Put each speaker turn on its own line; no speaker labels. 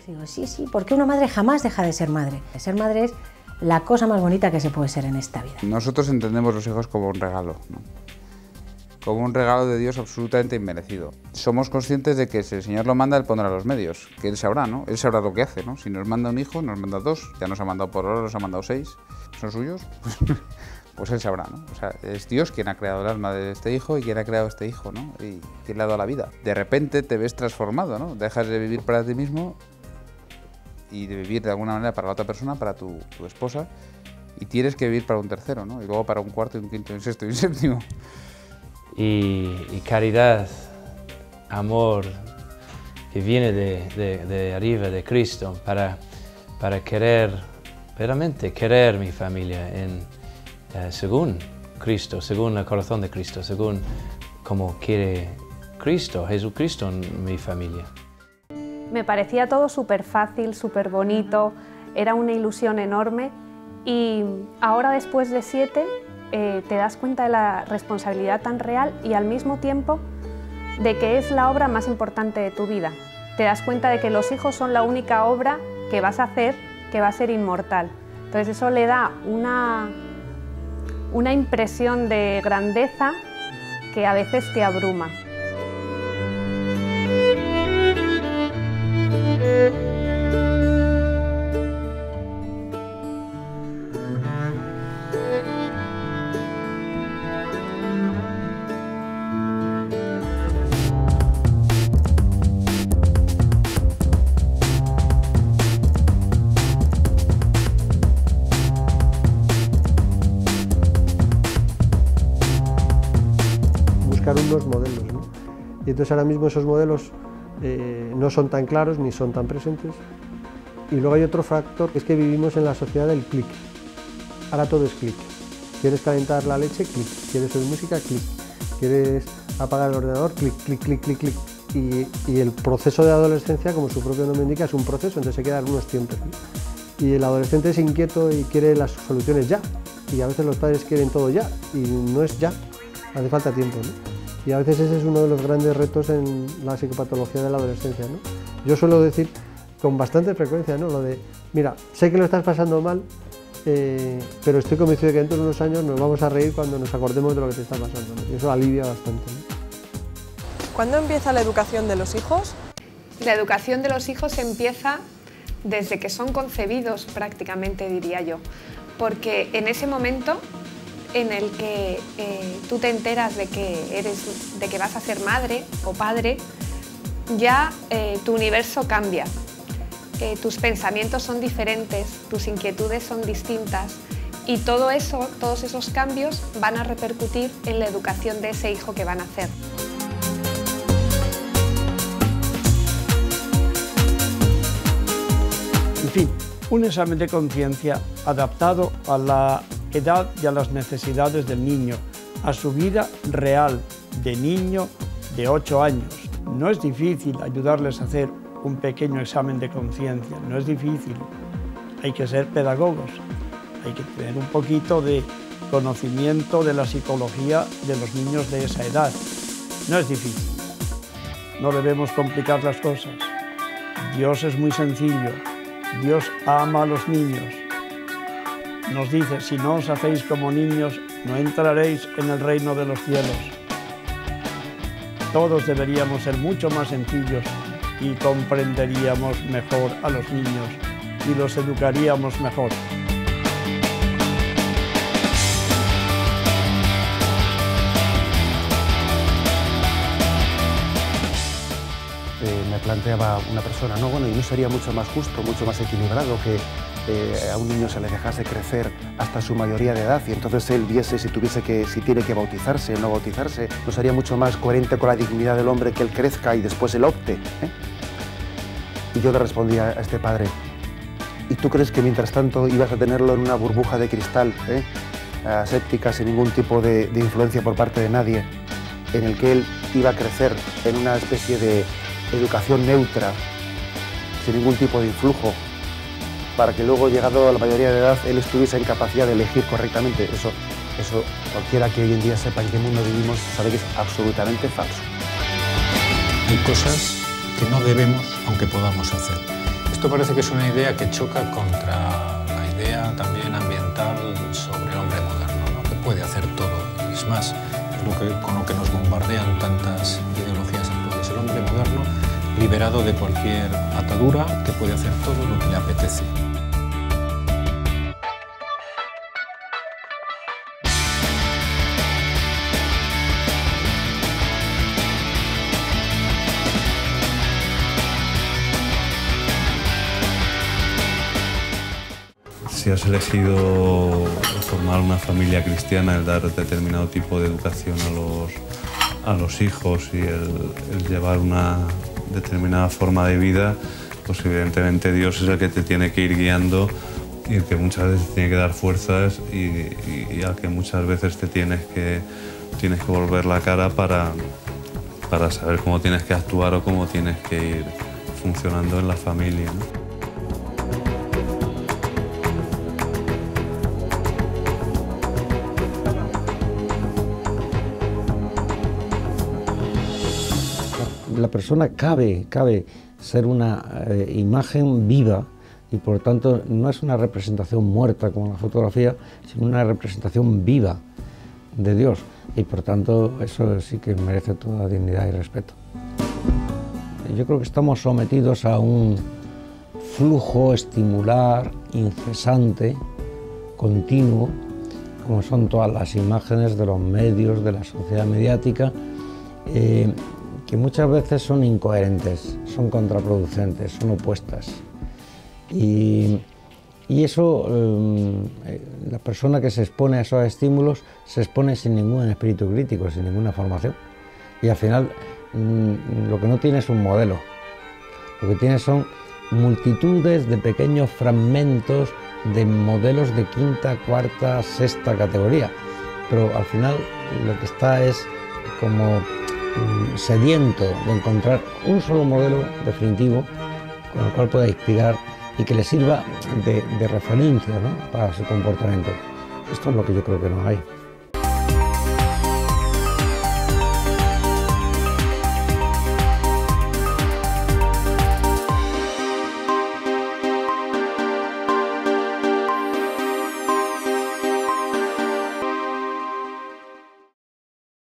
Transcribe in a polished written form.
Digo, sí, sí, porque una madre jamás deja de ser madre. Ser madre es la cosa más bonita que se puede ser en esta vida.
Nosotros entendemos los hijos como un regalo, ¿no? Como un regalo de Dios absolutamente inmerecido. Somos conscientes de que si el Señor lo manda, Él pondrá los medios, que Él sabrá, ¿no? Él sabrá lo que hace, ¿no? Si nos manda un hijo, nos manda 2, ya nos ha mandado por ahora, nos ha mandado 6, son suyos, pues Él sabrá, ¿no? O sea, es Dios quien ha creado el alma de este hijo y quien ha creado este hijo, ¿no? Y quien le ha dado la vida. De repente te ves transformado, ¿no? Dejas de vivir para ti mismo y de vivir de alguna manera para la otra persona, para tu esposa, y tienes que vivir para un tercero, ¿no? Y luego para un cuarto, y un quinto, y un sexto, y un séptimo.
Y caridad, amor que viene de arriba, de Cristo, para querer, veramente querer mi familia según Cristo, según el corazón de Cristo, según como quiere Cristo, Jesucristo en mi familia.
Me parecía todo súper fácil, súper bonito, era una ilusión enorme y ahora después de 7 te das cuenta de la responsabilidad tan real y al mismo tiempo de que es la obra más importante de tu vida. Te das cuenta de que los hijos son la única obra que vas a hacer que va a ser inmortal. Entonces eso le da una impresión de grandeza que a veces te abruma.
Unos modelos, ¿no? Y entonces ahora mismo esos modelos no son tan claros ni son tan presentes. Y luego hay otro factor, que es que vivimos en la sociedad del clic. Ahora todo es clic. ¿Quieres calentar la leche? Clic. ¿Quieres oír música? Clic. ¿Quieres apagar el ordenador? Clic, clic, clic, clic, clic. Y el proceso de adolescencia, como su propio nombre indica, es un proceso, entonces se quedan unos tiempos, ¿no? Y el adolescente es inquieto y quiere las soluciones ya. Y a veces los padres quieren todo ya, y no es ya, hace falta tiempo, ¿no? Y a veces ese es uno de los grandes retos en la psicopatología de la adolescencia, ¿no? Yo suelo decir con bastante frecuencia, ¿no? Lo de, mira, sé que lo estás pasando mal, pero estoy convencido de que dentro de unos años nos vamos a reír cuando nos acordemos de lo que te está pasando, ¿no? Y eso alivia bastante, ¿no?
¿Cuándo empieza la educación de los hijos?
La educación de los hijos empieza desde que son concebidos, prácticamente diría yo, porque en ese momento en el que tú te enteras de que vas a ser madre o padre, ya tu universo cambia. Tus pensamientos son diferentes, tus inquietudes son distintas y todo eso, todos esos cambios van a repercutir en la educación de ese hijo que van a hacer.
En fin, un examen de conciencia adaptado a la edad y a las necesidades del niño, a su vida real de niño de 8 años. No es difícil ayudarles a hacer un pequeño examen de conciencia, no es difícil. Hay que ser pedagogos, hay que tener un poquito de conocimiento de la psicología de los niños de esa edad. No es difícil, no debemos complicar las cosas. Dios es muy sencillo, Dios ama a los niños. Nos dice, si no os hacéis como niños, no entraréis en el reino de los cielos. Todos deberíamos ser mucho más sencillos y comprenderíamos mejor a los niños y los educaríamos mejor.
Me planteaba una persona, no, bueno, y no sería mucho más justo, mucho más equilibrado que a un niño se le dejase crecer hasta su mayoría de edad y entonces él viese si tiene que bautizarse o no bautizarse. ¿No sería mucho más coherente con la dignidad del hombre que él crezca y después él opte? Y yo le respondía a este padre, ¿y tú crees que mientras tanto ibas a tenerlo en una burbuja de cristal, aséptica, sin ningún tipo de influencia por parte de nadie, en el que él iba a crecer en una especie de educación neutra, sin ningún tipo de influjo, para que luego, llegado a la mayoría de edad, él estuviese en capacidad de elegir correctamente? Eso cualquiera que hoy en día sepa en qué mundo vivimos sabe que es absolutamente falso.
Hay cosas que no debemos, aunque podamos hacer. Esto parece que es una idea que choca contra la idea también ambiental sobre el hombre moderno, ¿no? Que puede hacer todo. Es más, con lo que nos bombardean tantas ideologías actuales. El hombre moderno liberado de cualquier atadura, que puede hacer todo lo que le apetece.
Si has elegido formar una familia cristiana, el dar determinado tipo de educación a los hijos y el llevar una determinada forma de vida, pues evidentemente Dios es el que te tiene que ir guiando y el que muchas veces tiene que dar fuerzas y al que muchas veces te tienes que volver la cara para saber cómo tienes que actuar o cómo tienes que ir funcionando en la familia, ¿no?
La persona cabe ser una imagen viva y por lo tanto no es una representación muerta como la fotografía, sino una representación viva de Dios y por tanto eso sí que merece toda dignidad y respeto. Yo creo que estamos sometidos a un flujo estimular incesante, continuo, como son todas las imágenes de los medios, de la sociedad mediática, que muchas veces son incoherentes, son contraproducentes, son opuestas. Y eso, la persona que se expone a esos estímulos se expone sin ningún espíritu crítico, sin ninguna formación. Y al final lo que no tiene es un modelo, lo que tiene son multitudes de pequeños fragmentos de modelos de quinta, cuarta, sexta categoría. Pero al final lo que está es como sediento de encontrar un solo modelo definitivo con el cual pueda inspirar y que le sirva de referencia, ¿no?, para su comportamiento. Esto es lo que yo creo que no hay.